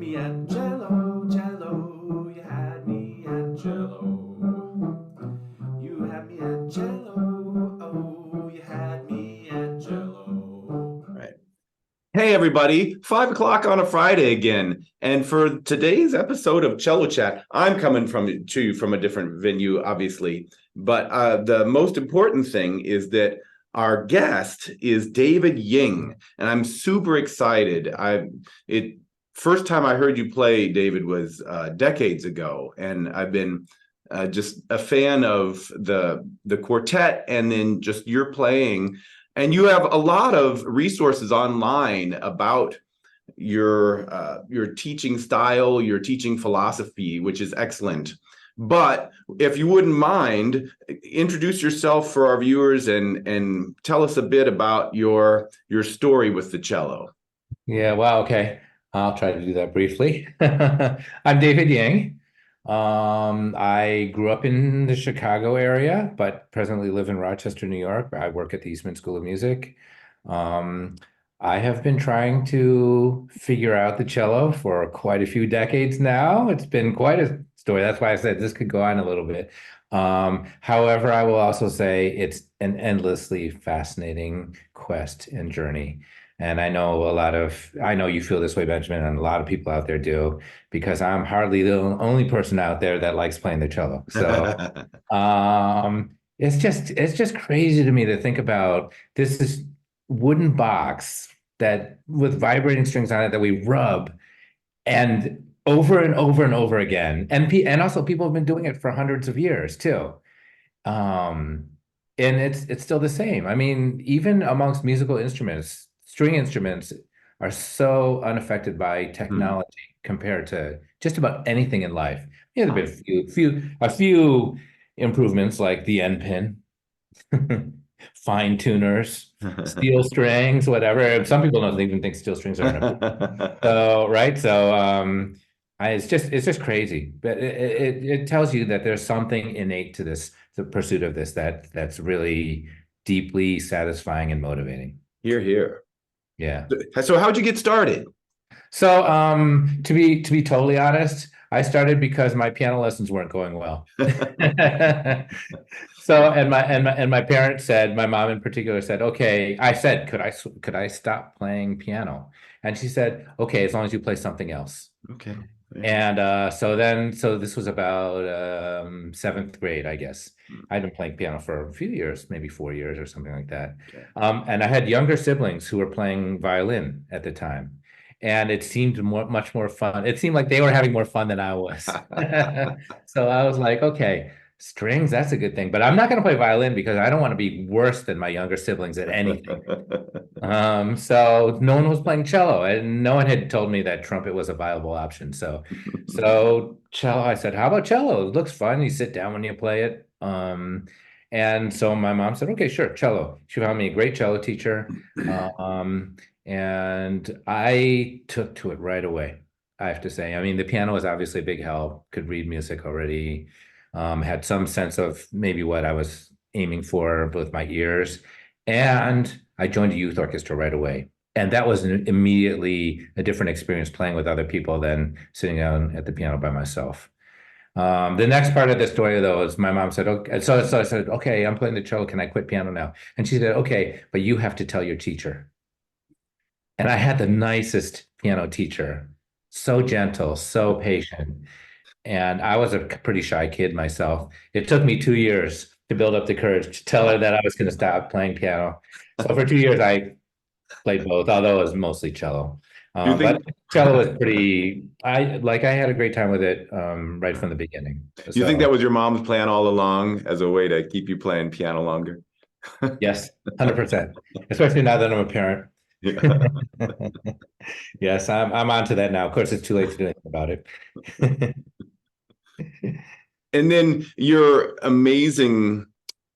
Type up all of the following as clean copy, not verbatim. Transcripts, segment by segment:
me at cello, cello. You had me at cello. You had me at cello. Oh, you had me at cello. All right. Hey, everybody. 5 o'clock on a Friday again. And for today's episode of Cello Chat, I'm coming to you from a different venue, obviously. But the most important thing is that our guest is David Ying, and I'm super excited. First time I heard you play, David, was decades ago, and I've been just a fan of the quartet, and then just your playing. And you have a lot of resources online about your teaching style, your teaching philosophy, which is excellent. But if you wouldn't mind, introduce yourself for our viewers and tell us a bit about your story with the cello. Yeah, wow, okay. I'll try to do that briefly. I'm David Ying. I grew up in the Chicago area, but presently live in Rochester, New York. I work at the Eastman School of Music. Um, I have been trying to figure out the cello for quite a few decades now. It's been quite a story. That's why I said this could go on a little bit. However, I will also say it's an endlessly fascinating quest and journey. And I know you feel this way, Benjamin, and a lot of people out there do, because I'm hardly the only person out there that likes playing the cello. So it's just crazy to me to think about this wooden box that with vibrating strings on it that we rub and over and over and over again. And also people have been doing it for hundreds of years too. Um, and it's still the same. I mean, even amongst musical instruments, string instruments are so unaffected by Hmm. technology compared to just about anything in life. Yeah, there've been a few improvements like the end pin, fine tuners, steel strings, whatever. Some people don't even think steel strings are an improvement. So, right? So, it's just crazy. But it tells you that there's something innate to this, the pursuit of this that's really deeply satisfying and motivating. Here, here. Yeah. So how'd you get started? So, to be totally honest, I started because my piano lessons weren't going well. So, and my parents said, my mom in particular said, okay, I said, could I stop playing piano? And she said, okay, as long as you play something else. Okay. And so this was about seventh grade, I guess. I'd been playing piano for a few years, maybe 4 years or something like that. Okay. And I had younger siblings who were playing violin at the time. And it seemed much more fun. It seemed like they were having more fun than I was. So I was like, okay, strings, that's a good thing. But I'm not going to play violin because I don't want to be worse than my younger siblings at anything. So no one was playing cello, and no one had told me that trumpet was a viable option. So cello, I said, how about cello? It looks fun. You sit down when you play it. And so my mom said, okay, sure, cello. She found me a great cello teacher. And I took to it right away, I have to say. I mean, the piano was obviously a big help, could read music already, had some sense of maybe what I was aiming for with my ears. And I joined a youth orchestra right away. And that was immediately a different experience playing with other people than sitting down at the piano by myself. The next part of the story, though, is my mom said, okay, so I said, okay, I'm playing the cello. Can I quit piano now? And she said, okay, but you have to tell your teacher. And I had the nicest piano teacher, so gentle, so patient. And I was a pretty shy kid myself. It took me 2 years to build up the courage to tell her that I was going to stop playing piano. So for 2 years, I played both, although it was mostly cello. Do you But think cello was I had a great time with it right from the beginning. you think that So was your mom's plan all along as a way to keep you playing piano longer? yes, 100%. Especially now that I'm a parent. Yeah. Yes, I'm onto that now. Of course, it's too late to do anything about it. And then your amazing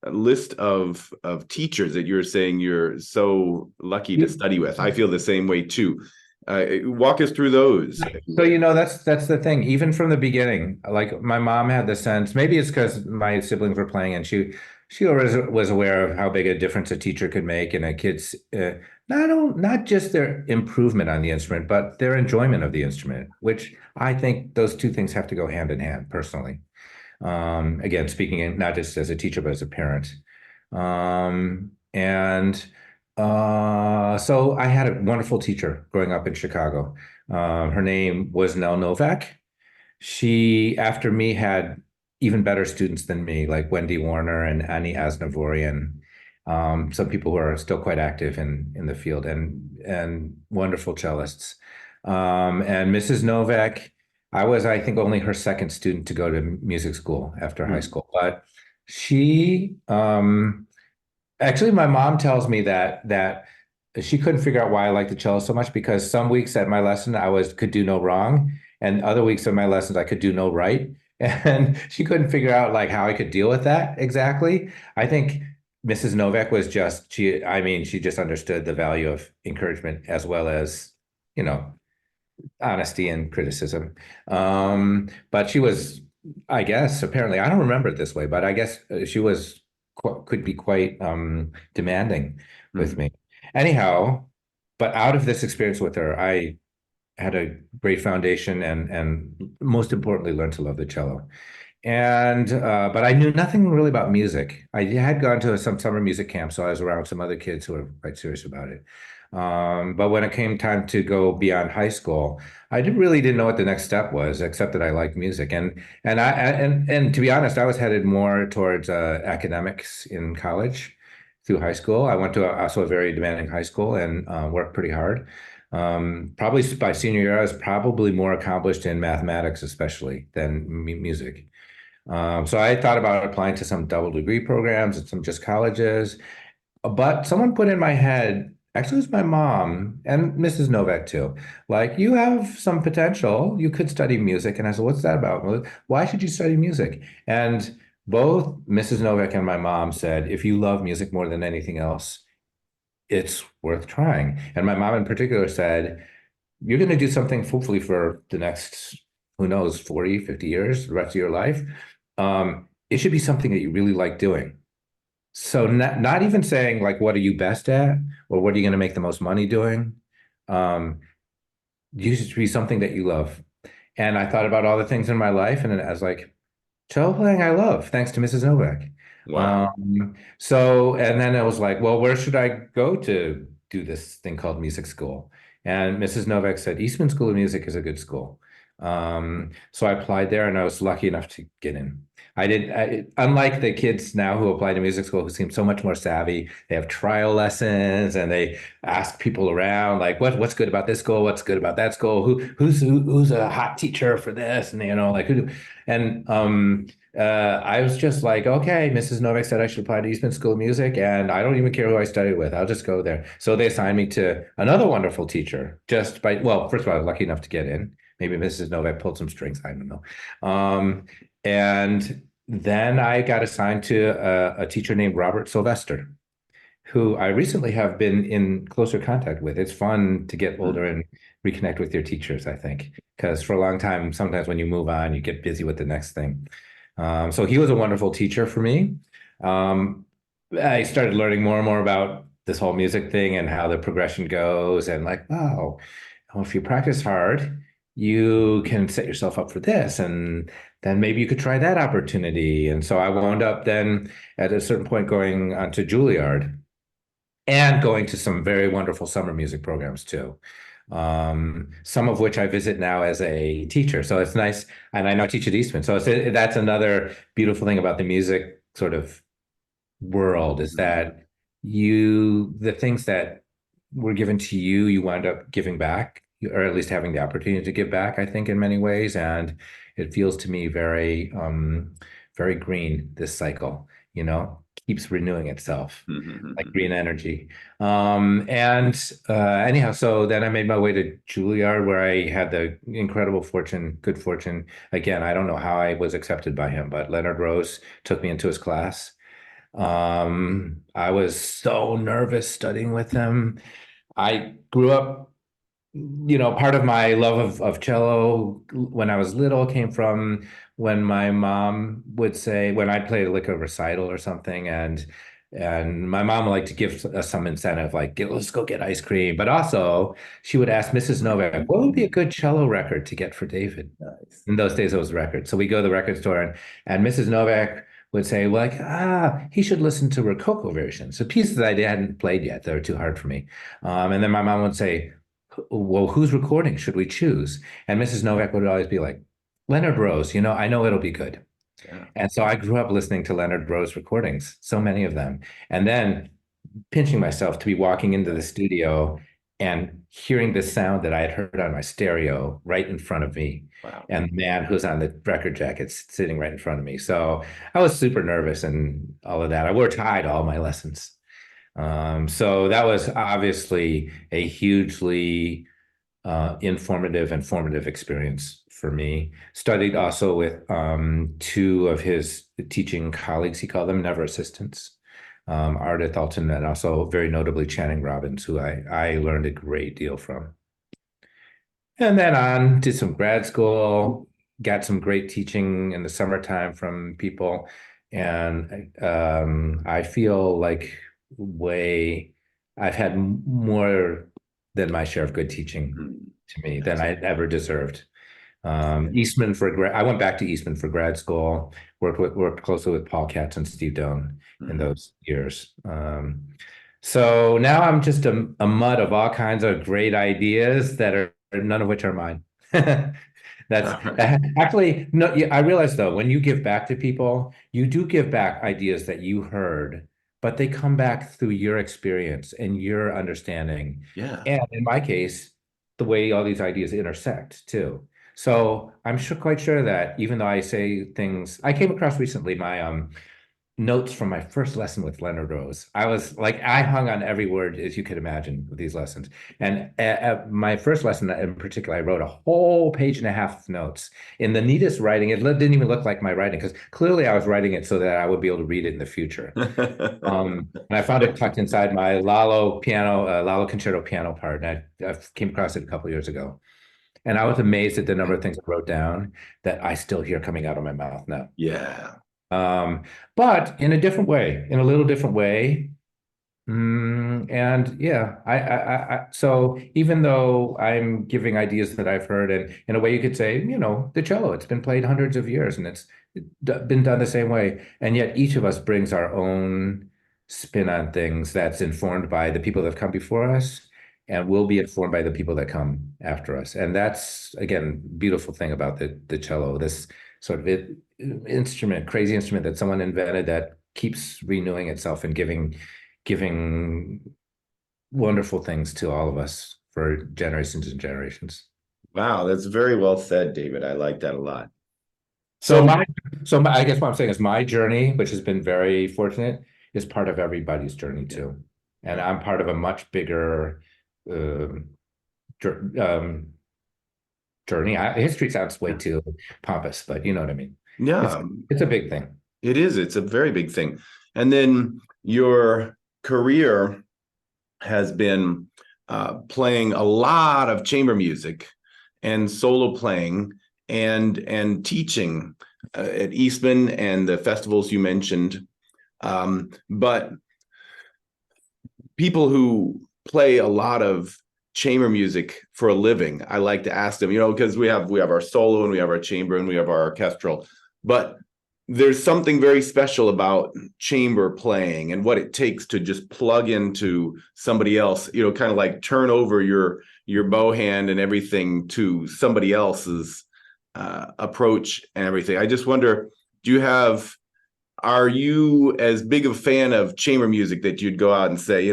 list of teachers that you're saying you're so lucky to study with. I feel the same way too. Walk us through those, if you So, would. that's the thing. Even from the beginning, like my mom had the sense, maybe it's because my siblings were playing and she always was aware of how big a difference a teacher could make in a kid's not just their improvement on the instrument, but their enjoyment of the instrument, which I think those two things have to go hand in hand personally. Again, speaking not just as a teacher, but as a parent. And so I had a wonderful teacher growing up in Chicago. Her name was Nell Novak. She, after me, had even better students than me, like Wendy Warner and Annie Asnavourian, some people who are still quite active in the field and wonderful cellists. And Mrs. Novak, I was, I think, only her second student to go to music school after high Mm. school, but she actually, my mom tells me that she couldn't figure out why I liked the cello so much because some weeks at my lesson I was could do no wrong, and other weeks of my lessons I could do no right. And she couldn't figure out like how I could deal with that exactly. I think Mrs. Novak was just I mean, she just understood the value of encouragement as well as, you know, honesty and criticism. But she was, I guess, apparently, I don't remember it this way, but I guess she was could be quite demanding with Mm. me. Anyhow, but out of this experience with her, I had a great foundation and most importantly, learned to love the cello. And but I knew nothing really about music. I had gone to some summer music camp, so I was around some other kids who were quite serious about it. But when it came time to go beyond high school, I didn't know what the next step was, except that I liked music. And to be honest, I was headed more towards academics in college through high school. I went to also a very demanding high school and worked pretty hard. Probably by senior year, I was probably more accomplished in mathematics, especially than music. So I thought about applying to some double degree programs at some just colleges, but someone put in my head, actually, it was my mom and Mrs. Novak too. Like, you have some potential. You could study music. And I said, what's that about? Well, why should you study music? And both Mrs. Novak and my mom said, if you love music more than anything else, it's worth trying. And my mom in particular said, you're going to do something hopefully for the next, who knows, 40, 50 years, the rest of your life. It should be something that you really like doing. So not even saying like, what are you best at or what are you going to make the most money doing? Um, you should be something that you love. And I thought about all the things in my life and then I was like, cello playing I love, thanks to Mrs. Novak. Wow. And then it was like, well, where should I go to do this thing called music school? And Mrs. Novak said, Eastman School of Music is a good school. So I applied there and I was lucky enough to get in. Unlike the kids now who apply to music school who seem so much more savvy, they have trial lessons and they ask people around, like, what's good about this school? What's good about that school? Who's a hot teacher for this? And, you know, like, and I was just like, okay, Mrs. Novak said I should apply to Eastman School of Music, and I don't even care who I studied with. I'll just go there. So they assigned me to another wonderful teacher just by, well, first of all, I was lucky enough to get in. Maybe Mrs. Novak pulled some strings. I don't know. And then I got assigned to a teacher named Robert Sylvester, who I recently have been in closer contact with. It's fun to get older Mm. and reconnect with your teachers, I think, because for a long time, sometimes when you move on, you get busy with the next thing. So he was a wonderful teacher for me. Um, I started learning more and more about this whole music thing and how the progression goes, and like, wow, well, if you practice hard, you can set yourself up for this, and then maybe you could try that opportunity. And so I wound up then at a certain point going on to Juilliard and going to some very wonderful summer music programs too. Some of which I visit now as a teacher. So it's nice. And I now teach at Eastman. So that's another beautiful thing about the music sort of world is that the things that were given to you, you wind up giving back, or at least having the opportunity to give back, I think, in many ways. And it feels to me very, very green, this cycle, you know, keeps renewing itself like Mm. green energy. And anyhow, so then I made my way to Juilliard, where I had the incredible good fortune. Again, I don't know how I was accepted by him, but Leonard Rose took me into his class. I was so nervous studying with him. I grew up part of my love of cello when I was little came from when my mom would say, when I'd play like a recital or something, and my mom would like to give us some incentive, like, let's go get ice cream. But also, she would ask Mrs. Novak, what would be a good cello record to get for David? Nice. In those days, it was records. So we go to the record store, and Mrs. Novak would say, well, like, he should listen to Rococo versions, so pieces that I hadn't played yet. They were too hard for me. And then my mom would say, well, whose recording should we choose? And Mrs. Novak would always be like, Leonard Rose, I know it'll be good. Yeah. And so I grew up listening to Leonard Rose recordings, so many of them. And then pinching myself to be walking into the studio and hearing the sound that I had heard on my stereo right in front of me. Wow. And the man who's on the record jacket's sitting right in front of me. So I was super nervous and all of that. I wore a tie to all my lessons. So that was obviously a hugely informative and formative experience for me. Studied also with two of his teaching colleagues, he called them never assistants, Ardith Alton and also very notably Channing Robbins, who I learned a great deal from. And then on, did some grad school, got some great teaching in the summertime from people. And I feel like I've had more than my share of good teaching to me than I ever deserved. Eastman I went back to Eastman for grad school, worked closely with Paul Katz and Steve Doan in those years. So now I'm just a mud of all kinds of great ideas that are none of which are mine. That's actually no. I realize though, when you give back to people, you do give back ideas that you heard, but they come back through your experience and your understanding. Yeah. And in my case, the way all these ideas intersect too. So I'm quite sure that even though I say things, I came across recently my notes from my first lesson with Leonard Rose. I hung on every word as you could imagine with these lessons. And at my first lesson in particular, I wrote a whole page and a half of notes in the neatest writing. It didn't even look like my writing because clearly I was writing it so that I would be able to read it in the future. And I found it tucked inside my Lalo concerto piano part. And I came across it a couple of years ago. And I was amazed at the number of things I wrote down that I still hear coming out of my mouth now. Yeah. But in a different way, in a little different way. And yeah, so even though I'm giving ideas that I've heard, and in a way you could say, the cello, it's been played hundreds of years and it's been done the same way. And yet each of us brings our own spin on things that's informed by the people that have come before us and will be informed by the people that come after us. And that's, again, beautiful thing about the cello, this sort of crazy instrument that someone invented that keeps renewing itself and giving wonderful things to all of us for generations and generations. Wow, that's very well said, David. I like that a lot. So I guess what I'm saying is my journey, which has been very fortunate, is part of everybody's journey too. And I'm part of a much bigger journey. History sounds way too pompous, but you know what I mean. Yeah, it's a big thing. It is. It's a very big thing. And then your career has been playing a lot of chamber music and solo playing and teaching at Eastman and the festivals you mentioned. But people who play a lot of chamber music for a living, I like to ask them, because we have our solo and we have our chamber and we have our orchestral, but there's something very special about chamber playing and what it takes to just plug into somebody else, kind of like turn over your bow hand and everything to somebody else's approach and everything. I just wonder, are you as big of a fan of chamber music that you'd go out and say,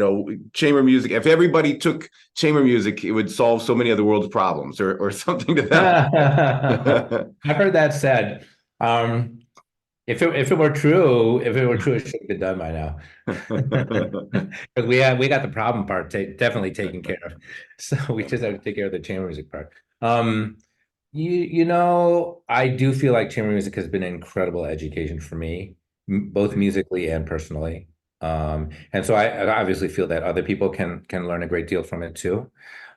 chamber music, if everybody took chamber music, it would solve so many of the world's problems or something to that? I've heard that said. If it were true, it should have been done by now. Because we got the problem part definitely taken care of. So we just have to take care of the chamber music part. I do feel like chamber music has been an incredible education for me, both musically and personally. And so I obviously feel that other people can learn a great deal from it too.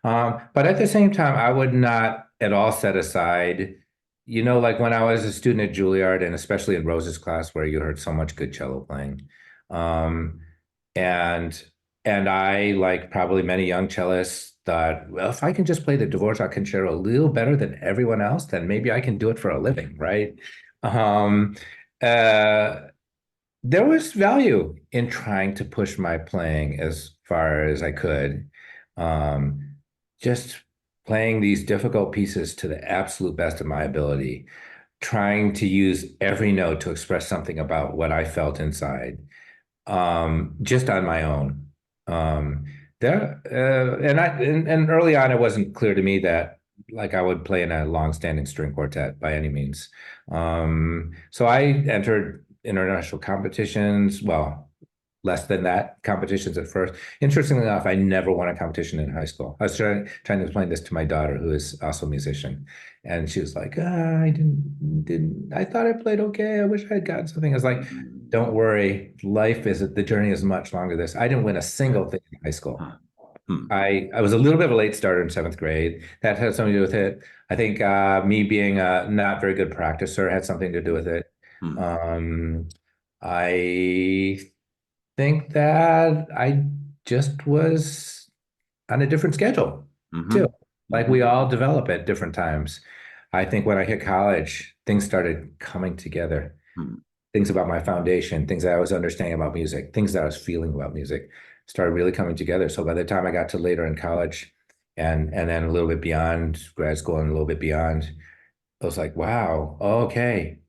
But at the same time, I would not at all set aside, like when I was a student at Juilliard, and especially in Rose's class, where you heard so much good cello playing. Um, and and I, like probably many young cellists, thought, well, if I can just play the Dvorak Concerto a little better than everyone else, then maybe I can do it for a living, right? Um, uh, there was value in trying to push my playing as far as I could. Um, just playing these difficult pieces to the absolute best of my ability, trying to use every note to express something about what I felt inside, just on my own. Um, and early on, it wasn't clear to me that like I would play in a long-standing string quartet by any means. So I entered international competitions. Well, less than that competitions at first. Interestingly enough, I never won a competition in high school. I was trying to explain this to my daughter, who is also a musician, and she was like, I didn't. I thought I played okay. I wish I had gotten something. I was like, don't worry, the journey is much longer. I didn't win a single thing in high school. Huh. Hmm. I was a little bit of a late starter in seventh grade. That had something to do with it. I think me being a not very good practicer had something to do with it. Hmm. I think that I just was on a different schedule Mhm. too. Like we all develop at different times. I think when I hit college, things started coming together. Hmm. Things about my foundation, things that I was understanding about music, things that I was feeling about music started really coming together. So by the time I got to later in college and then a little bit beyond grad school and a little bit beyond, I was like, wow, okay.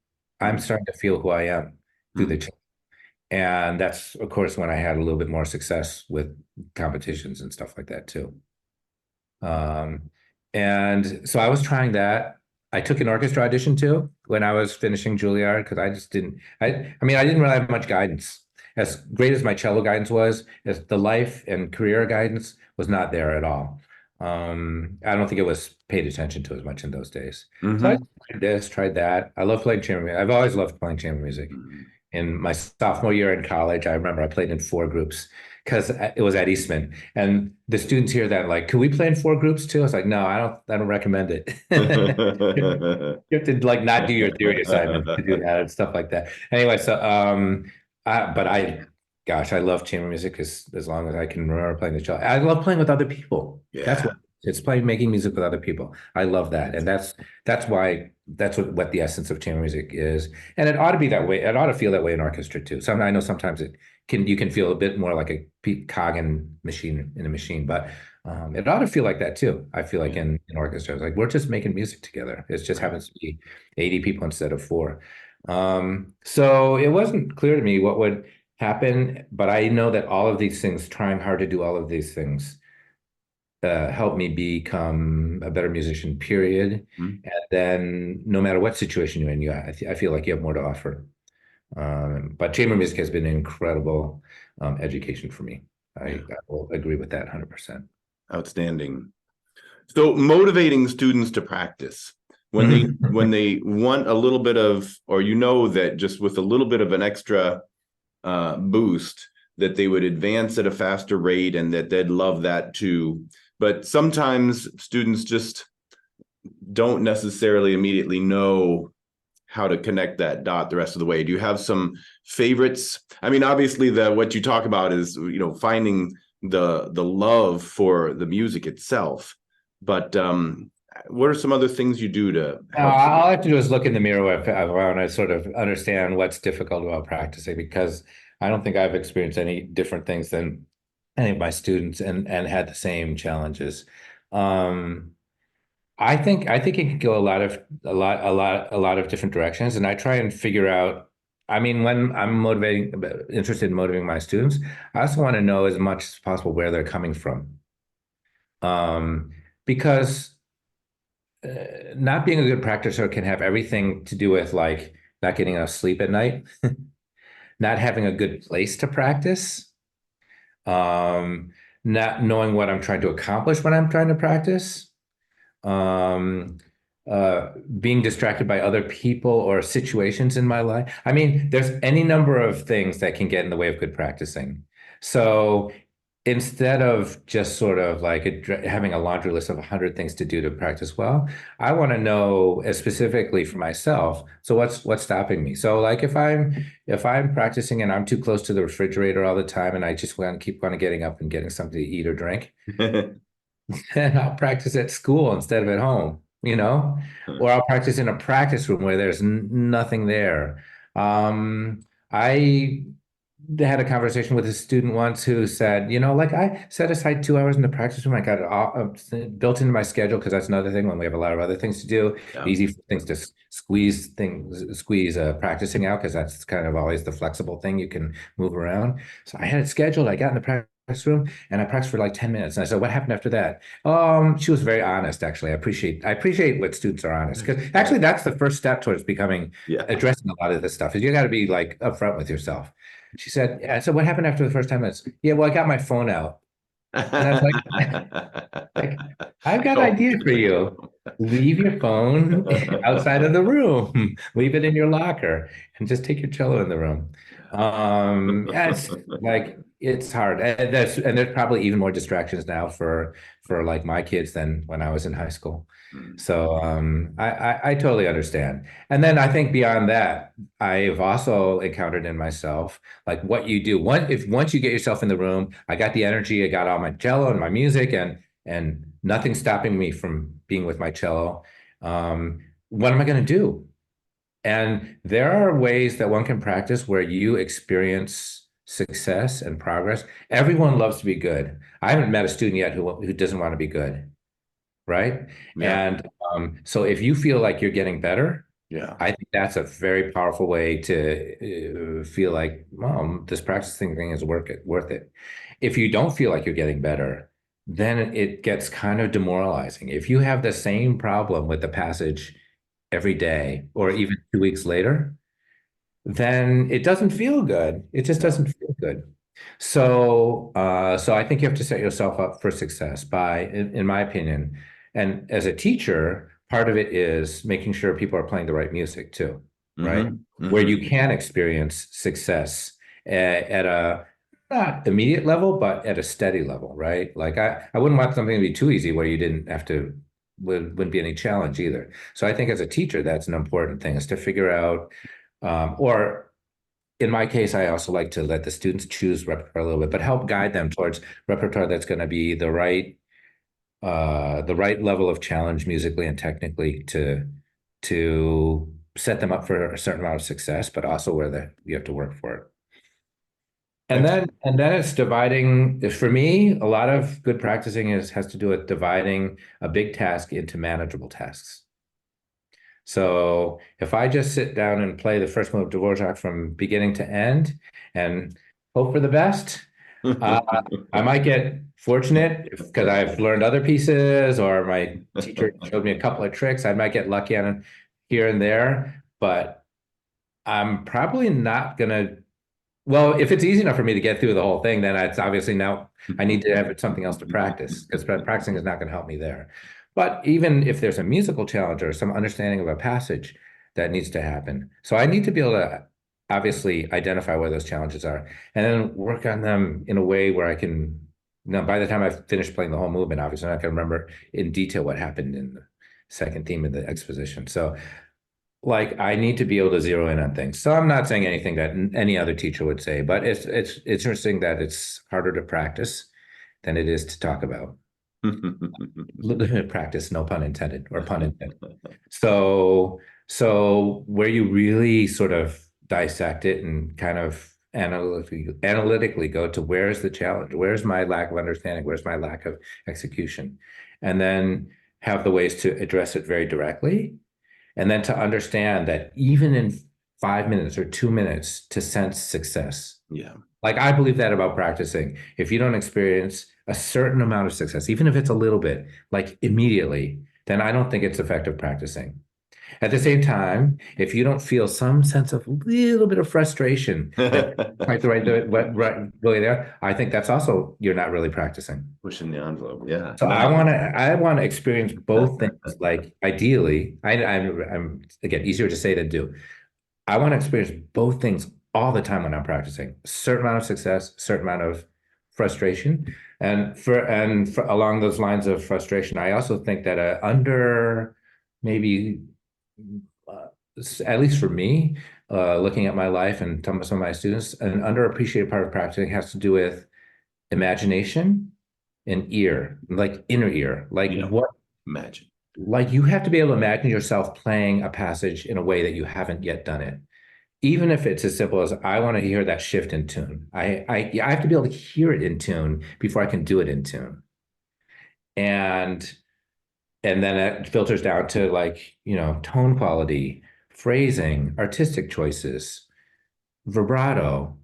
I'm Hmm. starting to feel who I am through Hmm. the and that's, of course, when I had a little bit more success with competitions and stuff like that too. Um, and so I was trying that. I took an orchestra audition too when I was finishing Juilliard because I just didn't. I mean, I didn't really have much guidance. As great as my cello guidance was, as the life and career guidance was not there at all. I don't think it was paid attention to as much in those days. So I Mhm. tried this, tried that. I love playing chamber music. I've always loved playing chamber music. Mhm. In my sophomore year in college, I remember I played in four groups because it was at Eastman, and the students hear that like, "Can we play in four groups too?" I was like, "No, I don't recommend it." You have to like not do your theory assignment to do that and stuff like that. Anyway, so gosh, I love chamber music as long as I can remember playing the cello. I love playing with other people. That's Yeah. what it's playing, making music with other people. I love that, and that's what the essence of chamber music is. And it ought to be that way. It ought to feel that way in orchestra too. I know sometimes you can feel a bit more like a cog in a machine, but it ought to feel like that too. I feel like Yeah. in orchestra, it's like we're just making music together. It just Right. happens to be 80 people instead of four. So it wasn't clear to me what would happen, but I know that all of these things, trying hard to do all of these things, helped me become a better musician, period. Mhm. And then no matter what situation you're in, I feel like you have more to offer. But chamber music has been an incredible education for me. Yeah. I will agree with that 100%. Outstanding. So motivating students to practice when they want a little bit of, or that just with a little bit of an extra boost, that they would advance at a faster rate and that they'd love that too. But sometimes students just don't necessarily immediately know how to connect that dot the rest of the way. Do you have some favorites? I mean, obviously what you talk about is, finding the love for the music itself. But what are some other things you do to help? All I have to do is look in the mirror if I want to sort of understand what's difficult about practicing, because I don't think I've experienced any different things than any of my students and had the same challenges. Um, I think it can go a lot of different directions, and I try and figure out. I mean, when I'm interested in motivating my students, I also want to know as much as possible where they're coming from, um, because not being a good practicer can have everything to do with like not getting enough sleep at night, not having a good place to practice, um, not knowing what I'm trying to accomplish when I'm trying to practice, um, being distracted by other people or situations in my life. I mean, there's any number of things that can get in the way of good practicing. So instead of just sort of like having a laundry list of 100 things to do to practice well, I want to know specifically for myself. So what's stopping me? So like if I'm practicing and I'm too close to the refrigerator all the time and I just want to keep on getting up and getting something to eat or drink, then I'll practice at school instead of at home, or I'll practice in a practice room where there's nothing there. I had a conversation with a student once who said, like I set aside 2 hours in the practice room. I got it all built into my schedule because that's another thing when we have a lot of other things to do. Yeah. Easy for things to squeeze practicing out because that's kind of always the flexible thing you can move around. So I had it scheduled. I got in the practice room and I practiced for like 10 minutes. And I said, what happened after that? She was very honest, actually. I appreciate what students are honest because actually that's the first step towards addressing a lot of this stuff is you got to be like upfront with yourself. She said, yeah, so what happened after the first 10 minutes? Yeah, well, I got my phone out. And I was like, I've got an idea for you. Leave your phone outside of the room. Leave it in your locker and just take your cello in the room. Yeah, it's like it's hard. And there's probably even more distractions now for like my kids than when I was in high school. So I totally understand. And then I think beyond that, I've also encountered in myself like what you do. Once you get yourself in the room, I got the energy, I got all my cello and my music, and nothing's stopping me from being with my cello. What am I going to do? And there are ways that one can practice where you experience success and progress. Everyone loves to be good. I haven't met a student yet who doesn't want to be good, right? Yeah. And so if you feel like you're getting better, Yeah. I think that's a very powerful way to feel like, well, this practicing thing is worth it. If you don't feel like you're getting better, then it gets kind of demoralizing. If you have the same problem with the passage every day or even 2 weeks later, then it doesn't feel good. It just doesn't feel good. So I think you have to set yourself up for success in my opinion. And as a teacher, part of it is making sure people are playing the right music too, right? Where you can experience success at a not immediate level, but at a steady level, right? Like I wouldn't want something to be too easy where you didn't have to wouldn't be any challenge either. So I think as a teacher, that's an important thing is to figure out, or in my case, I also like to let the students choose repertoire a little bit, but help guide them towards repertoire that's going to be the right level of challenge musically and technically to set them up for a certain amount of success, but also where you have to work for it. And then it's dividing. For me, a lot of good practicing has to do with dividing a big task into manageable tasks. So if I just sit down and play the first move of Dvorak from beginning to end and hope for the best, I might get fortunate because I've learned other pieces or my teacher showed me a couple of tricks. I might get lucky on here and there, but I'm probably not gonna. Well, if it's easy enough for me to get through the whole thing, then it's obviously now I need to have something else to practice because practicing is not going to help me there. But even if there's a musical challenge or some understanding of a passage that needs to happen. So I need to be able to obviously identify where those challenges are and then work on them in a way where I can, by the time I finish playing the whole movement, obviously I'm not going to remember in detail what happened in the second theme of the exposition. So like I need to be able to zero in on things. So I'm not saying anything that any other teacher would say, but it's interesting that it's harder to practice than it is to talk about. Practice, no pun intended, or pun intended. So where you really sort of dissect it and kind of analytically go to where's the challenge, where's my lack of understanding, where's my lack of execution, and then have the ways to address it very directly. And then to understand that even in 5 minutes or 2 minutes to sense success. Yeah. Like I believe that about practicing. If you don't experience a certain amount of success, even if it's a little bit, like immediately, then I don't think it's effective practicing. At the same time, if you don't feel some sense of a little bit of frustration, quite the right way there, I think that's also you're not really practicing. Pushing the envelope, yeah. So I want to experience both things. Like ideally, I'm again easier to say than do. I want to experience both things all the time when I'm practicing. A certain amount of success, a certain amount of frustration. And for along those lines of frustration, I also think that under maybe at least for me, looking at my life and some of my students, an underappreciated part of practicing has to do with imagination and ear, like inner ear, like what imagine. Like you have to be able to imagine yourself playing a passage in a way that you haven't yet done it. Even if it's as simple as I want to hear that shift in tune. I have to be able to hear it in tune before I can do it in tune. And then it filters down to like, tone quality, phrasing, artistic choices, vibrato.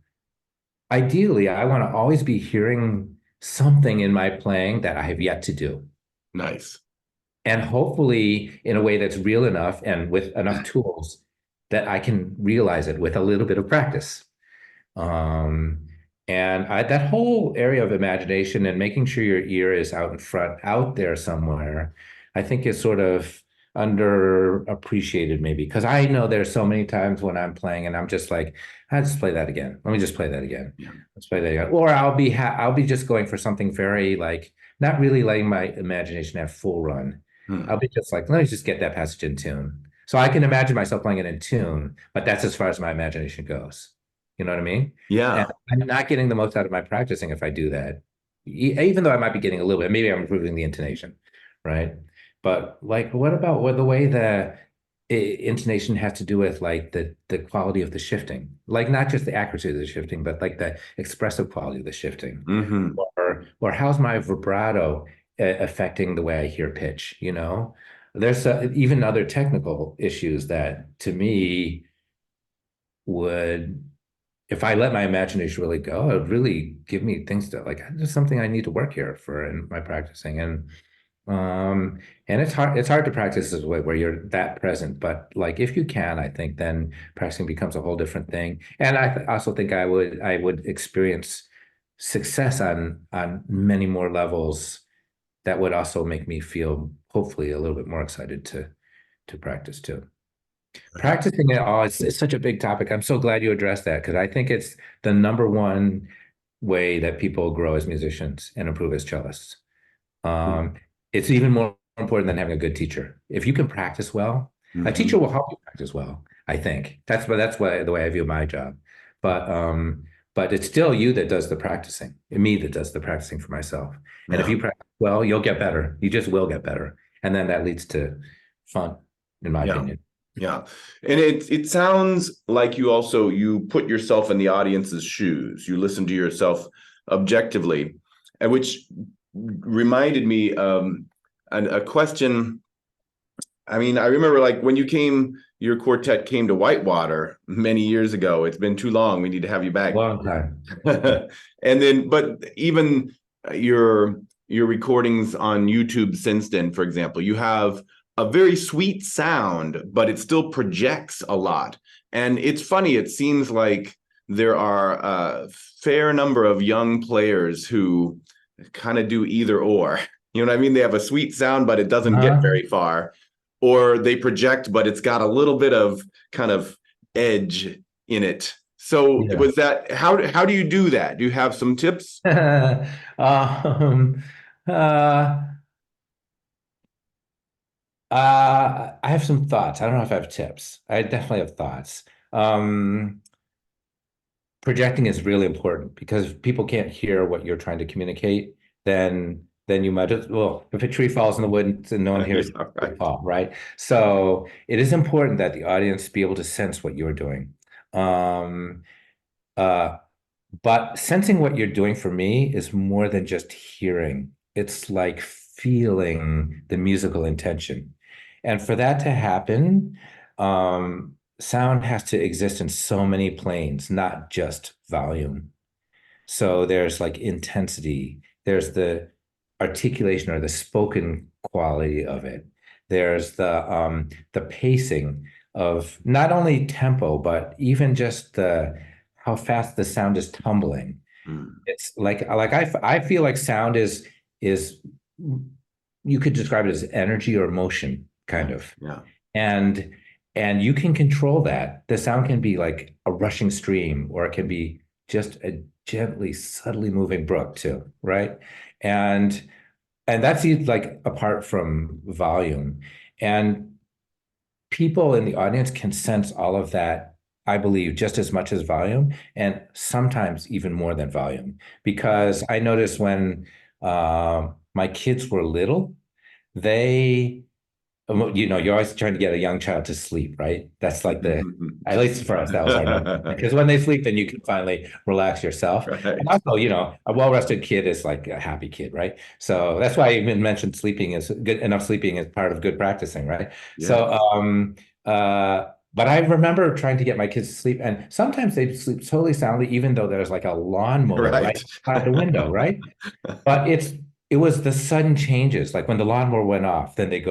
Ideally, I want to always be hearing something in my playing that I have yet to do. Nice. And hopefully in a way that's real enough and with enough tools that I can realize it with a little bit of practice. That whole area of imagination and making sure your ear is out in front, out there somewhere, I think is sort of underappreciated maybe. Because I know there's so many times when I'm playing and I'm just like, let's just play that again. Let me just play that again. Yeah. Let's play that again. Or I'll be just going for something very like, not really letting my imagination have full run. I'll be just like, let me just get that passage in tune. So I can imagine myself playing it in tune, but that's as far as my imagination goes. You know what I mean? Yeah. And I'm not getting the most out of my practicing if I do that. Even though I might be getting a little bit, maybe I'm improving the intonation, right? But like, what about the way the intonation has to do with like the quality of the shifting, like not just the accuracy of the shifting, but like the expressive quality of the shifting, or how's my vibrato affecting the way I hear pitch? There's even other technical issues that to me would, if I let my imagination really go, it would really give me things to like, there's something I need to work here for in my practicing. And it's hard to practice this way where you're that present, but like if you can, I think then practicing becomes a whole different thing. And I also think I would experience success on many more levels that would also make me feel hopefully a little bit more excited to practice too. Practicing it all, it's such a big topic. I'm so glad you addressed that because I think it's the number one way that people grow as musicians and improve as cellists. It's even more important than having a good teacher. If you can practice well, a teacher will help you practice well, I think. That's the way I view my job. But it's still you that does the practicing, and me that does the practicing for myself. And if you practice well, you'll get better. You just will get better. And then that leads to fun, in my opinion. Yeah. And it sounds like you put yourself in the audience's shoes. You listen to yourself objectively, and which reminded me a question. I mean, I remember like when your quartet came to Whitewater many years ago. It's been too long. We need to have you back. Long time. And then, but even your recordings on YouTube since then, for example, you have a very sweet sound, but it still projects a lot. And it's funny. It seems like there are a fair number of young players who kind of do either or. You know what I mean? They have a sweet sound, but it doesn't get very far. Or they project, but it's got a little bit of kind of edge in it. So was that, how do you do that? Do you have some tips? I have some thoughts. I don't know if I have tips. I definitely have thoughts. Projecting is really important because if people can't hear what you're trying to communicate, then you might as well, if a tree falls in the woods and no one hears it fall, right? So it is important that the audience be able to sense what you're doing. But sensing what you're doing for me is more than just hearing. It's like feeling the musical intention. And for that to happen, sound has to exist in so many planes, not just volume. So there's like intensity, there's the articulation or the spoken quality of it. There's the pacing of not only tempo, but even just how fast the sound is tumbling. It's like I feel like sound is you could describe it as energy or motion, kind of. Yeah. And you can control that. The sound can be like a rushing stream, or it can be just gently, subtly moving brook too, right? And that's like apart from volume. And people in the audience can sense all of that, I believe, just as much as volume, and sometimes even more than volume. Because I noticed when my kids were little, they you're always trying to get a young child to sleep, right? That's like at least for us, that was our number. Because when they sleep, then you can finally relax yourself. Right. And also, a well-rested kid is like a happy kid, right? So that's why I even mentioned sleeping is good. Enough sleeping is part of good practicing, right? Yeah. So, but I remember trying to get my kids to sleep, and sometimes they sleep totally soundly, even though there's like a lawnmower right outside the window, right? But it was the sudden changes, like when the lawnmower went off, then they'd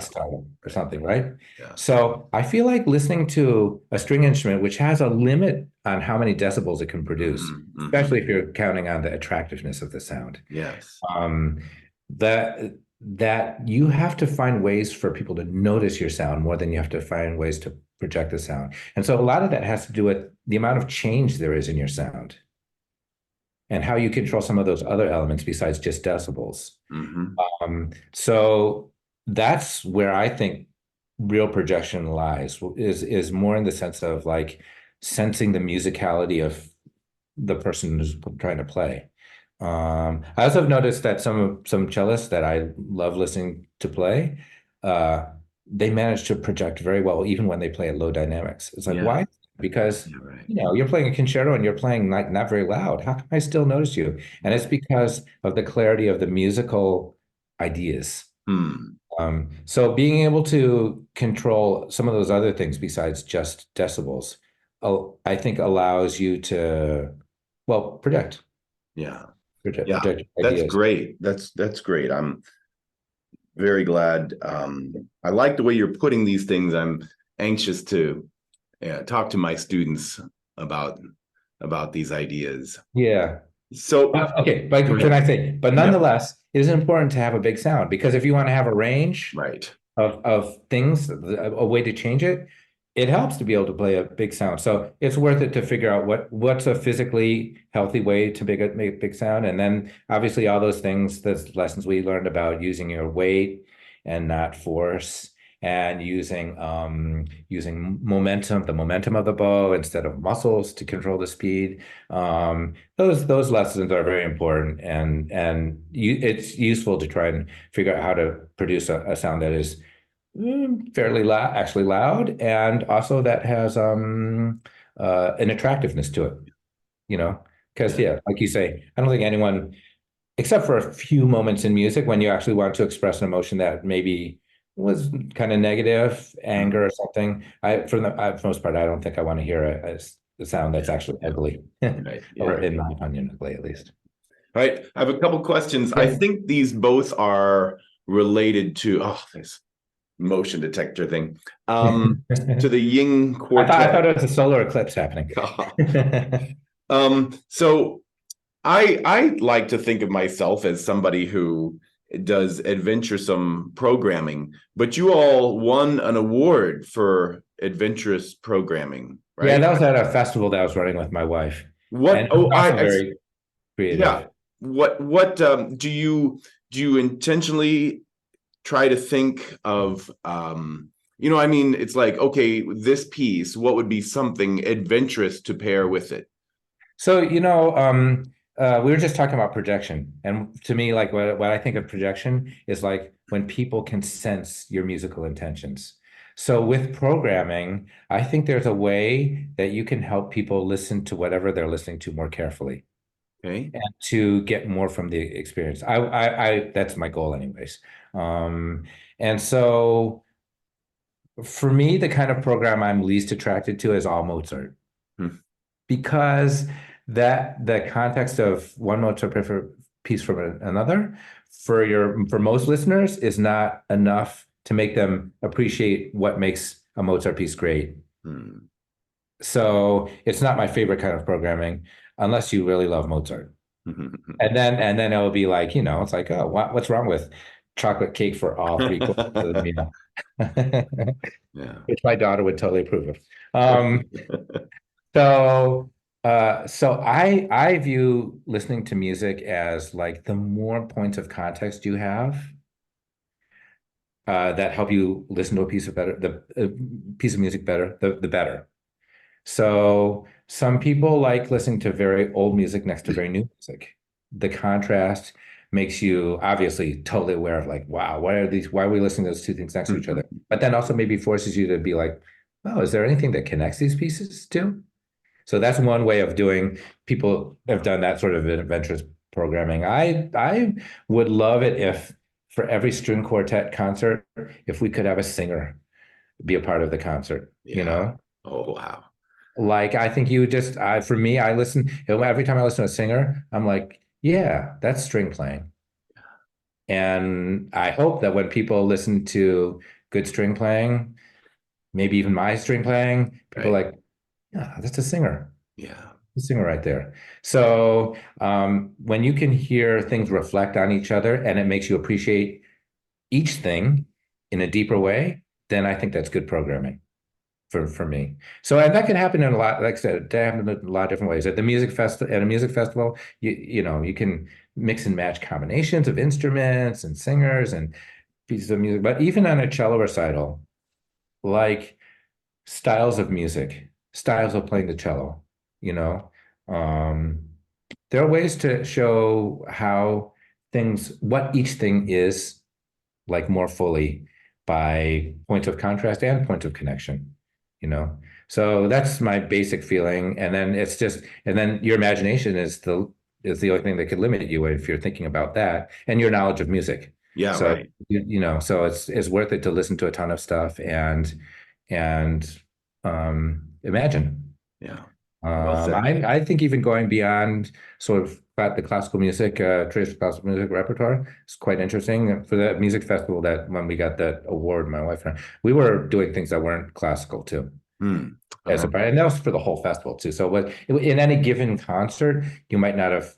start or something, right? Yeah. So I feel like listening to a string instrument, which has a limit on how many decibels it can produce, especially if you're counting on the attractiveness of the sound. Yes. That you have to find ways for people to notice your sound more than you have to find ways to project the sound. And so a lot of that has to do with the amount of change there is in your sound, and how you control some of those other elements besides just decibels. So that's where I think real projection lies, is more in the sense of like sensing the musicality of the person who's trying to play. I also have noticed that some cellists that I love listening to play, they manage to project very well even when they play at low dynamics. It's like, why? Because you're playing a concerto and you're playing not very loud. How can I still notice you? And it's because of the clarity of the musical ideas. So being able to control some of those other things besides just decibels, I think allows you to, project. Project That's ideas. great. That's great. I'm very glad. I like the way you're putting these things. I'm anxious to talk to my students about these ideas. Yeah. So okay, but can I say, but nonetheless, it is important to have a big sound, because if you want to have a range of things, a way to change it, it helps to be able to play a big sound. So it's worth it to figure out what's a physically healthy way to make a big sound. And then obviously all those things, the lessons we learned about using your weight and not force, and using momentum, the momentum of the bow instead of muscles to control the speed. Those lessons are very important, and it's useful to try and figure out how to produce a sound that is fairly loud, actually loud, and also that has an attractiveness to it. Because like you say, I don't think anyone, except for a few moments in music when you actually want to express an emotion that maybe was kind of negative, anger or something. For the most part, I don't think I want to hear a sound that's actually ugly, or in my opinion, ugly at least. All right, I have a couple questions. I think these both are related to this motion detector thing. To the Ying Quartet. I thought it was a solar eclipse happening. So I like to think of myself as somebody who does adventuresome programming, but you all won an award for adventurous programming, right? Yeah, that was at a festival that I was running with my wife. What? Very creative. Yeah. What do you intentionally try to think of? It's like, okay, this piece, what would be something adventurous to pair with it? So, we were just talking about projection. And to me, like what I think of projection is like when people can sense your musical intentions. So with programming, I think there's a way that you can help people listen to whatever they're listening to more carefully. Okay. And to get more from the experience. I that's my goal anyways. And so for me, the kind of program I'm least attracted to is all Mozart. Because the context of one Mozart piece from another for most listeners is not enough to make them appreciate what makes a Mozart piece great. So it's not my favorite kind of programming unless you really love Mozart. And then it'll be like, it's like, oh, what's wrong with chocolate cake for all three courses of the meal? Which my daughter would totally approve of. So So I view listening to music as like the more points of context you have that help you listen to a piece of better the piece of music better, the better. So some people like listening to very old music next to very new music. The contrast makes you obviously totally aware of like, wow, why are we listening to those two things next to each other? But then also maybe forces you to be like, oh, is there anything that connects these pieces too? So that's one way of doing, people have done that sort of adventurous programming. I would love it if for every string quartet concert, if we could have a singer be a part of the concert, you Yeah. know? Oh, wow. Like I think you would just for me, I listen every time I listen to a singer, I'm like, yeah, that's string playing. And I hope that when people listen to good string playing, maybe even my string playing, people are Right. like, yeah, that's a singer. Yeah. The singer right there. So when you can hear things reflect on each other and it makes you appreciate each thing in a deeper way, then I think that's good programming for me. So and that can happen in a lot, like I said, that happen in a lot of different ways. At the music festival, at a music festival, you know, you can mix and match combinations of instruments and singers and pieces of music. But even on a cello recital, like styles of music, styles of playing the cello, you know. Um, there are ways to show how things, what each thing is like more fully by points of contrast and points of connection, you know. So that's my basic feeling. And then it's just, and then your imagination is the only thing that could limit you if you're thinking about that and your knowledge of music. Yeah, So right. you know, so it's worth it to listen to a ton of stuff and imagine. Yeah. Well said. I think even going beyond sort of the classical music, traditional classical music repertoire is quite interesting. For the music festival that when we got that award, my wife and I, we were doing things that weren't classical too, Hmm. as a part, and that was for the whole festival too. So, what in any given concert, you might not have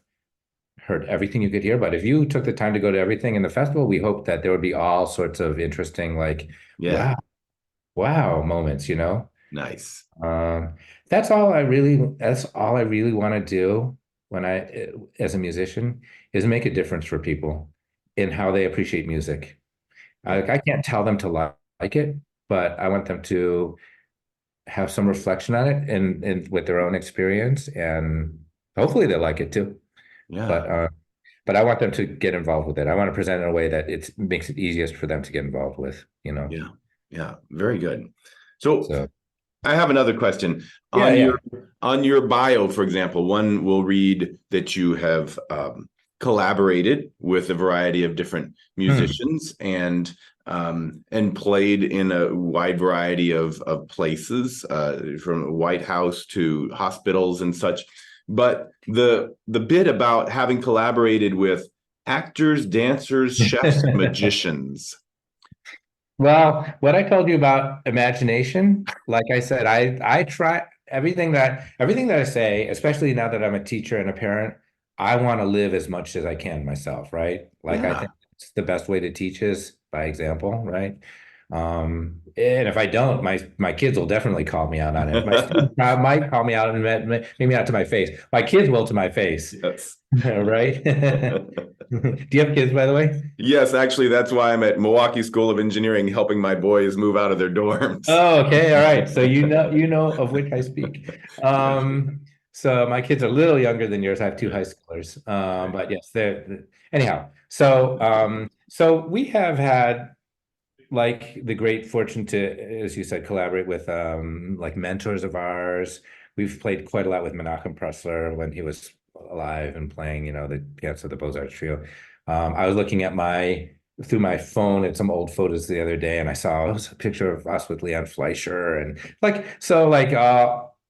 heard everything you could hear, but if you took the time to go to everything in the festival, we hope that there would be all sorts of interesting, like, Yeah. wow, wow moments, you know. Nice. Um, that's all I really want to do when as a musician, is make a difference for people in how they appreciate music. Yeah. I can't tell them to like it, but I want them to have some reflection on it and with their own experience, and hopefully they like it too. Yeah. But uh, but I want them to get involved with it. I want to present it in a way that it makes it easiest for them to get involved with, you know. Yeah. Yeah. Very good. So So I have another question yeah, on yeah. your bio, for example. One will read that you have collaborated with a variety of different Hmm. musicians and played in a wide variety of places, from White House to hospitals and such. But the bit about having collaborated with actors, dancers, chefs, and magicians. Well, what I told you about imagination, like I said, I try everything that I say, especially now that I'm a teacher and a parent, I want to live as much as I can myself, right? Like I Yeah. think it's the best way to teach is by example, right? And if I don't, my kids will definitely call me out on it. My students might call me out and maybe not to my face. My kids will to my face, Yes. right? Do you have kids, by the way? Yes, actually, that's why I'm at Milwaukee School of Engineering helping my boys move out of their dorms. Oh, okay, all right. So you know of which I speak. So my kids are a little younger than yours. I have two high schoolers. Right. But yes, they're anyhow. So we have had like the great fortune to, as you said, collaborate with like mentors of ours. We've played quite a lot with Menachem Pressler when he was alive and playing, you know, the pianist of the Beaux-Arts trio. I was looking at through my phone at some old photos the other day, and I saw it was a picture of us with Leon Fleischer and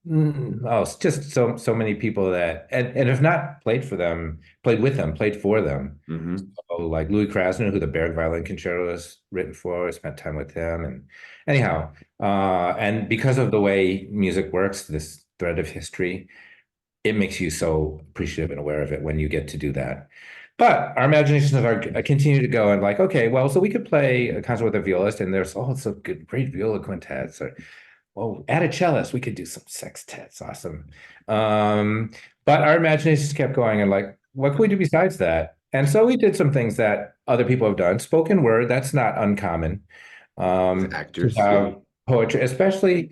oh, it's just so many people that and have not played for them, played with them, played for them. Hmm. Like Louis Krasner, who the Berg Violin Concerto is written for, I spent time with him. And anyhow, and because of the way music works, this thread of history, it makes you so appreciative and aware of it when you get to do that. But our imaginations are continue to go and like, okay, well, so we could play a concert with a violist, and there's also good, great viola quintets, oh, add a cellist, we could do some sextets, awesome. But our imaginations kept going and like, what can we do besides that? And so we did some things that other people have done. Spoken word, that's not uncommon. To Actors. have poetry, especially,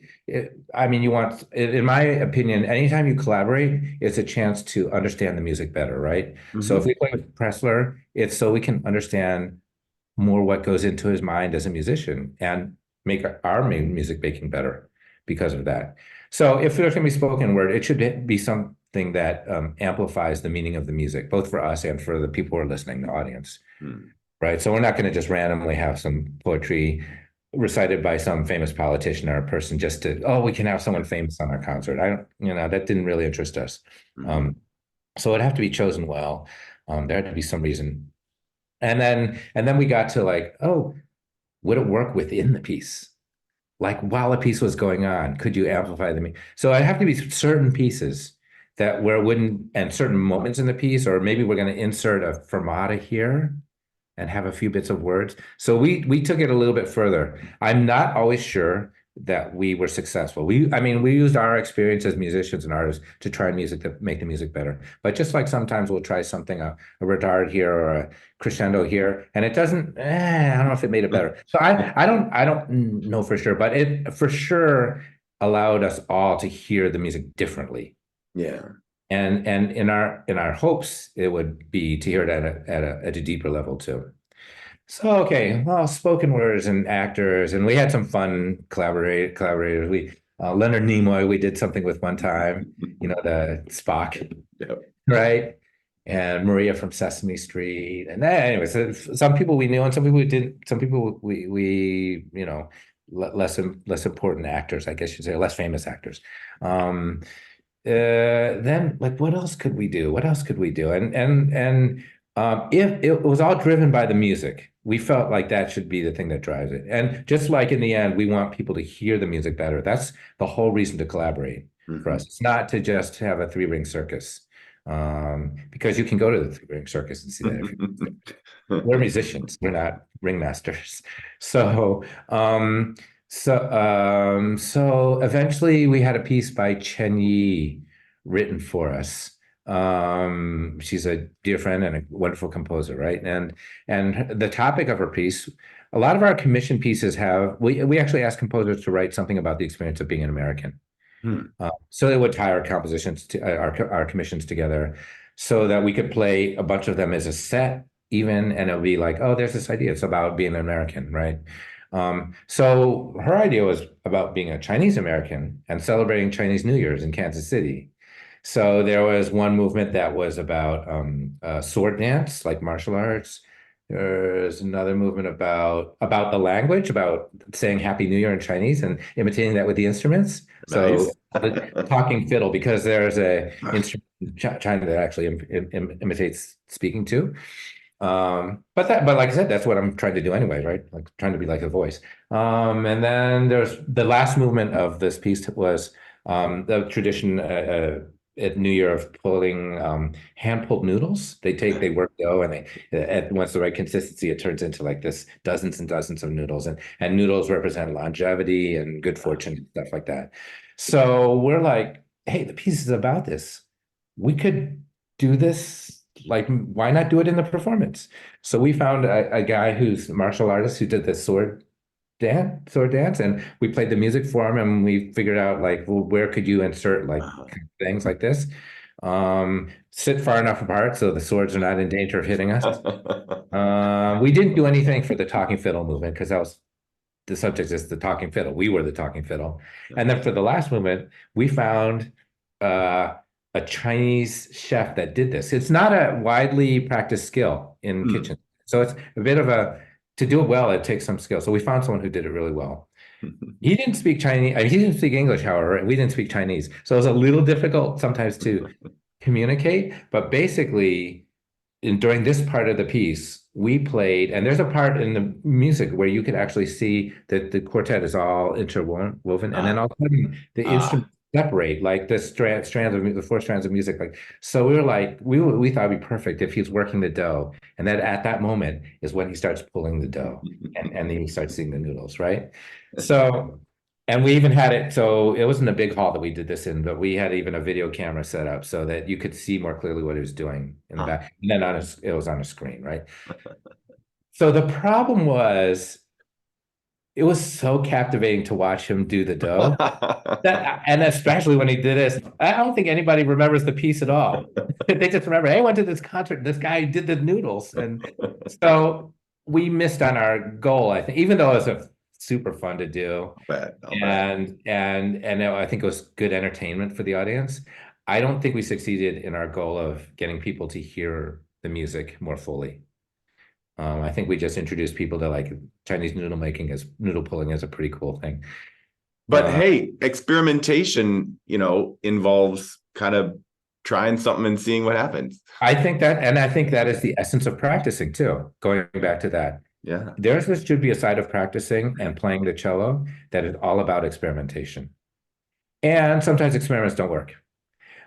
I mean, you want, in my opinion, anytime you collaborate, it's a chance to understand the music better, right? So if we play with Pressler, it's so we can understand more what goes into his mind as a musician and make our music making better because of that. So if there's going to be spoken word, it should be something that amplifies the meaning of the music, both for us and for the people who are listening, the audience, right? So we're not going to just randomly have some poetry recited by some famous politician or a person just to, oh, we can have someone famous on our concert. I don't, that didn't really interest us. So it'd have to be chosen well. There had to be some reason. And then we got to like, oh, would it work within the piece? Like while a piece was going on, could you amplify the meaning? So it'd have to be certain pieces that where it wouldn't, and certain moments in the piece, or maybe we're going to insert a fermata here and have a few bits of words. So we took it a little bit further. I'm not always sure that we were successful. I mean, we used our experience as musicians and artists to try music to make the music better. But just like sometimes we'll try something, a retard here or a crescendo here, and it doesn't, I don't know if it made it better. So I don't know for sure, but it for sure allowed us all to hear the music differently. Yeah. And in our hopes, it would be to hear it at a deeper level too. So okay, well, spoken words and actors, and we had some fun collaborators. We Leonard Nimoy, we did something with one time, the Spock, right? And Maria from Sesame Street, and anyways, some people we knew and some people we didn't. Some people we less important actors, I guess you'd say, less famous actors. Then like what else could we do? What else could we do? And if it was all driven by the music, we felt like that should be the thing that drives it. And just like in the end, we want people to hear the music better. That's the whole reason to collaborate for us. It's not to just have a three-ring circus, because you can go to the three-ring circus and see that. We're musicians, we're not ringmasters. So eventually we had a piece by Chen Yi written for us. She's a dear friend and a wonderful composer, right? And the topic of her piece, a lot of our commission pieces we actually asked composers to write something about the experience of being an American. So they would tie our compositions to our commissions together so that we could play a bunch of them as a set even, and it'll be like, oh, there's this idea. It's about being an American, right? So her idea was about being a Chinese American and celebrating Chinese New Year's in Kansas City. So there was one movement that was about sword dance, like martial arts. There's another movement about the language, about saying Happy New Year in Chinese and imitating that with the instruments. Nice. So the talking fiddle, because there's a instrument in China that actually imitates speaking too. But like I said, that's what I'm trying to do anyway, right? Like trying to be like a voice. And then there's the last movement of this piece was the tradition at New Year of pulling hand-pulled noodles. They work dough, and once the right consistency, it turns into like this dozens and dozens of noodles, and noodles represent longevity and good fortune and stuff like that. So we're like, hey, the piece is about this. We could do this. Like, why not do it in the performance? So we found a guy who's a martial artist who did this sword dance, and we played the music for him, and we figured out like, well, where could you insert like things like this? Sit far enough apart so the swords are not in danger of hitting us. We didn't do anything for the talking fiddle movement because that was the subject is the talking fiddle. We were the talking fiddle. And then for the last movement, we found a Chinese chef that did this. It's not a widely practiced skill in kitchen. So it's a bit of to do it well, it takes some skill. So we found someone who did it really well. He didn't speak Chinese. I mean, he didn't speak English, however, and we didn't speak Chinese. So it was a little difficult sometimes to communicate. But basically, during this part of the piece, we played, and there's a part in the music where you could actually see that the quartet is all interwoven, and then all of a sudden the instruments separate, like the the four strands of music. Like, so we were like, we thought it'd be perfect if he's working the dough, and then at that moment is when he starts pulling the dough, and then he starts seeing the noodles, right? So And we even had it, so it wasn't a big hall that we did this in, but we had even a video camera set up so that you could see more clearly what he was doing in the Huh. back. And then it was on a screen, right? So the problem was it was so captivating to watch him do the dough. That, and especially when he did this, I don't think anybody remembers the piece at all. They just remember, hey, I went to this concert, this guy did the noodles. And so we missed on our goal, I think, even though it was a super fun to do. I'll bet. And I think it was good entertainment for the audience. I don't think we succeeded in our goal of getting people to hear the music more fully. I think we just introduced people to like Chinese noodle pulling is a pretty cool thing. But hey, experimentation, involves kind of trying something and seeing what happens. I think that is the essence of practicing too. Going back to that, Yeah. there should be a side of practicing and playing the cello that is all about experimentation. And sometimes experiments don't work,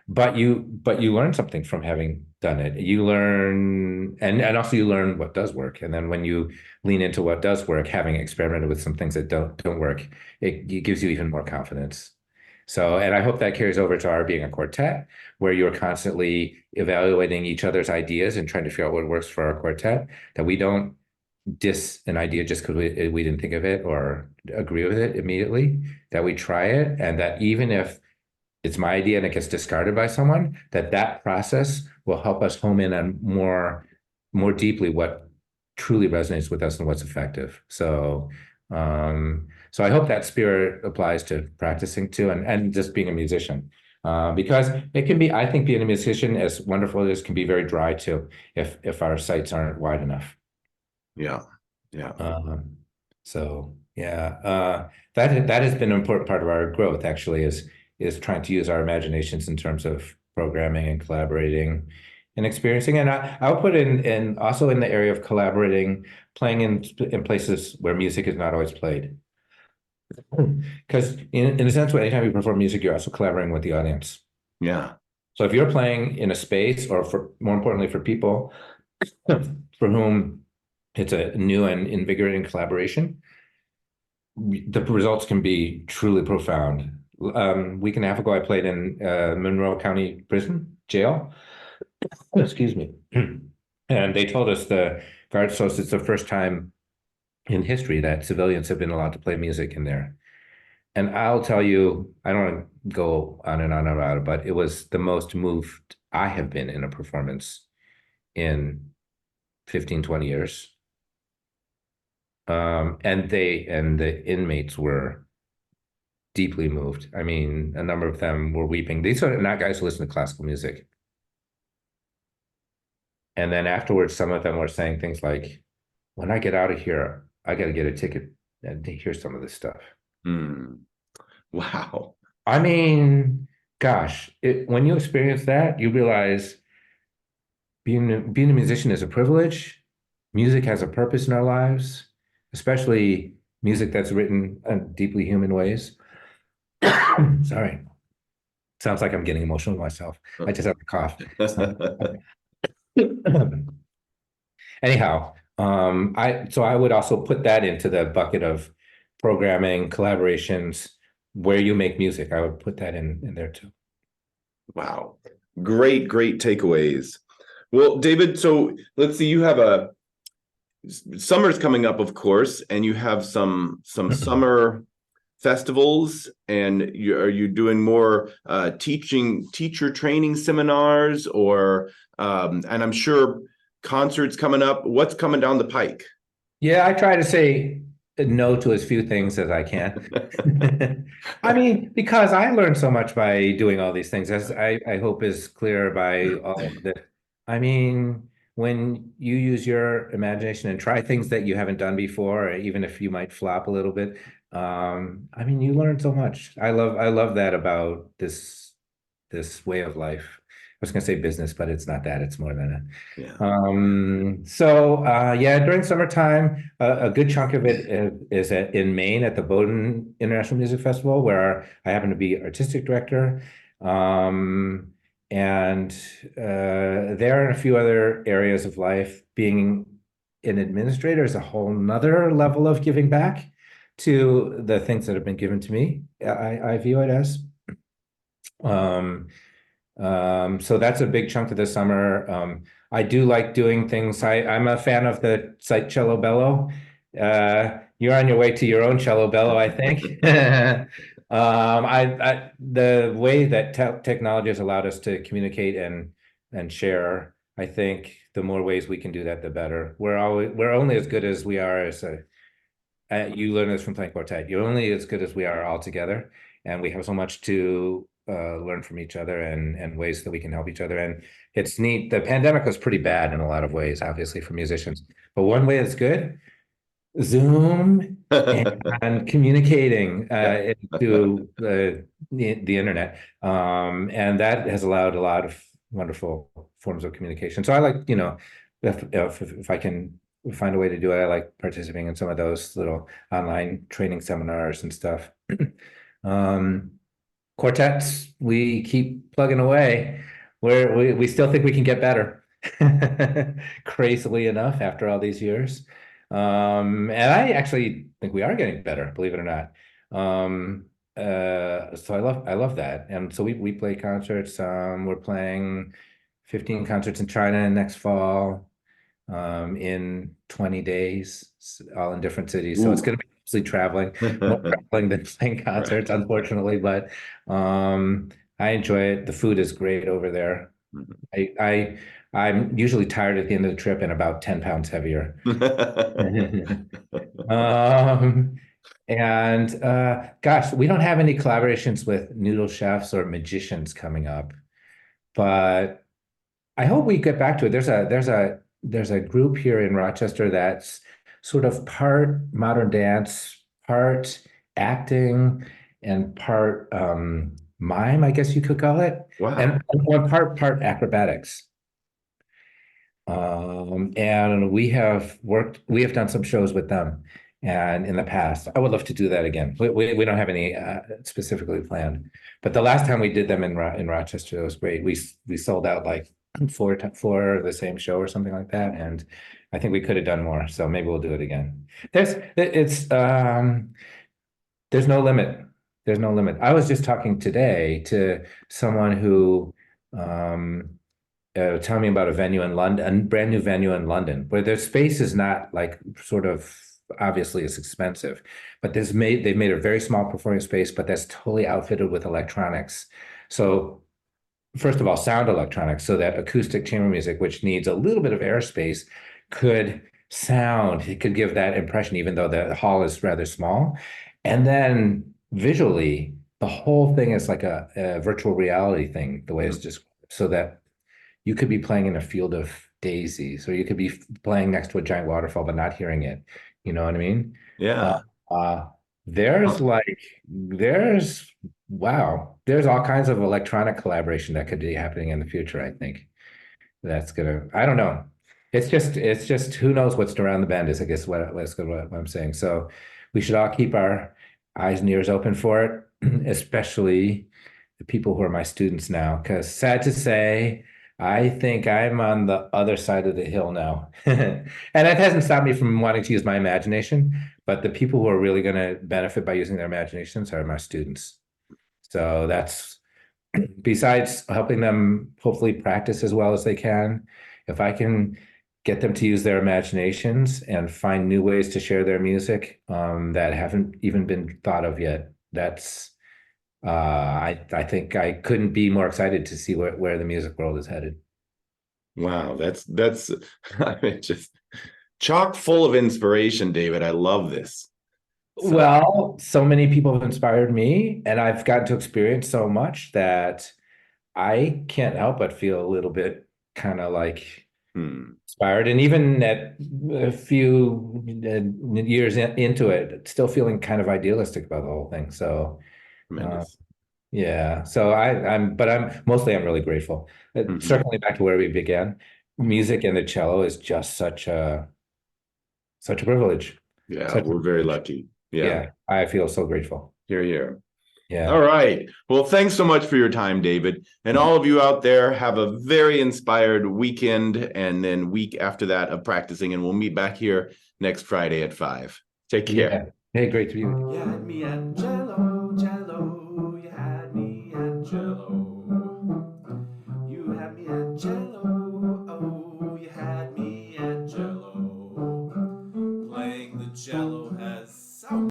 but you learn something from having done it. You learn, and also you learn what does work. And then when you lean into what does work, having experimented with some things that don't work, it gives you even more confidence. So, and I hope that carries over to our being a quartet, where you're constantly evaluating each other's ideas and trying to figure out what works for our quartet, that we don't diss an idea just because we didn't think of it or agree with it immediately, that we try it, and that even if it's my idea and it gets discarded by someone, that process will help us home in on more deeply what truly resonates with us and what's effective. So I hope that spirit applies to practicing too, and just being a musician. Because it can be, I think being a musician, as wonderful as it is, can be very dry too, if our sights aren't wide enough. Yeah. Yeah. So yeah, that has been an important part of our growth actually, is trying to use our imaginations in terms of programming and collaborating and experiencing. And I'll put in also in the area of collaborating, playing in places where music is not always played. Because in a sense, anytime you perform music, you're also collaborating with the audience. Yeah. So if you're playing in a space, or for more importantly for people for whom it's a new and invigorating collaboration, the results can be truly profound. Week and a half ago, I played in Monroe County Prison Jail. Excuse me. And they told us the guards told us it's the first time in history that civilians have been allowed to play music in there. And I'll tell you, I don't want to go on and on about it, but it was the most moved I have been in a performance in 15, 20 years. And the inmates were deeply moved. I mean, a number of them were weeping. These are not guys who listen to classical music. And then afterwards, some of them were saying things like, when I get out of here, I got to get a ticket and to hear some of this stuff. Wow. I mean, gosh, when you experience that, you realize being a musician is a privilege. Music has a purpose in our lives, especially music that's written in deeply human ways. Sorry. Sounds like I'm getting emotional myself. I just have a cough. Anyhow, I would also put that into the bucket of programming, collaborations, where you make music. I would put that in there too. Wow. Great takeaways. Well, David, so let's see, you have summer's coming up, of course, and you have some summer festivals, and are you doing more teacher training seminars, or and I'm sure concerts coming up. What's coming down the pike? Yeah, I try to say no to as few things as I can. I mean, because I learned so much by doing all these things, as I hope is clear by all of this. I mean, when you use your imagination and try things that you haven't done before, even if you might flop a little bit, I mean, you learn so much. I love that about this way of life. I was going to say business, but it's not that. It's more than that. Yeah. During summertime, a good chunk of it is in Maine at the Bowdoin International Music Festival, where I happen to be artistic director. And there are a few other areas of life. Being an administrator is a whole nother level of giving back. to the things that have been given to me. I view it as. So that's a big chunk of the summer. I do like doing things. I'm a fan of the site Cello Bello. You're on your way to your own Cello Bello, I think. The way that technology has allowed us to communicate and share, I think the more ways we can do that, the better. We're only as good as we are as you learn this from playing quartet. You're only as good as we are all together, and we have so much to learn from each other and ways that we can help each other. And it's neat. The pandemic was pretty bad in a lot of ways, obviously, for musicians. But one way that's good, Zoom and communicating through the internet. And that has allowed a lot of wonderful forms of communication. So I like, if I can find a way to do it, I like participating in some of those little online training seminars and stuff. Quartets, we keep plugging away. We still think we can get better, crazily enough, after all these years. And I actually think we are getting better, believe it or not. So I love that. And so we play concerts. We're playing 15 concerts in China next fall, in 20 days, all in different cities. So it's going to be mostly traveling, more traveling than playing concerts, unfortunately. But I enjoy it. The food is great over there. I'm usually tired at the end of the trip and about 10 pounds heavier. Gosh, we don't have any collaborations with noodle chefs or magicians coming up, but I hope we get back to it. There's a group here in Rochester that's sort of part modern dance, part acting, and part mime, I guess you could call it. Wow. And one part acrobatics. And we have done some shows with them, and in the past, I would love to do that again. We don't have any specifically planned, but the last time we did them in Rochester, it was great. We sold out like four the same show or something like that, and I think we could have done more. So maybe we'll do it again. There's no limit. There's no limit. I was just talking today to someone who tell me about a venue in London, a brand new venue in London, where their space is not like sort of obviously it's expensive, but they've made a very small performing space, but that's totally outfitted with electronics. So first of all, sound electronics, so that acoustic chamber music, which needs a little bit of airspace, could sound. It could give that impression, even though the hall is rather small. And then visually, the whole thing is like a virtual reality thing, the way it's just so that you could be playing in a field of daisies, or you could be playing next to a giant waterfall but not hearing it. You know what I mean? Yeah. There's all kinds of electronic collaboration that could be happening in the future. I think I don't know. It's just who knows what's around the bend is, I guess, what I'm saying. So we should all keep our eyes and ears open for it, especially the people who are my students now, because sad to say, I think I'm on the other side of the hill now. And it hasn't stopped me from wanting to use my imagination, but the people who are really going to benefit by using their imaginations are my students. So that's, besides helping them hopefully practice as well as they can, if I can get them to use their imaginations and find new ways to share their music that haven't even been thought of yet, that's I think I couldn't be more excited to see where the music world is headed. Wow, that's I mean, just chock full of inspiration, David. I love this. Well, so many people have inspired me, and I've gotten to experience so much that I can't help but feel a little bit kind of like inspired. And even at a few years into it, still feeling kind of idealistic about the whole thing. So yeah, so I'm mostly really grateful. Circling back to where we began, music and the cello is just such a privilege. Yeah, we're very lucky. Yeah, I feel so grateful. Hear, hear. Yeah. All right. Well, thanks so much for your time, David. And all of you out there, have a very inspired weekend and then week after that of practicing. And we'll meet back here next Friday at 5. Take care. Yeah. Hey, great to be with you. You had me at Cello, Cello. You had me at Cello.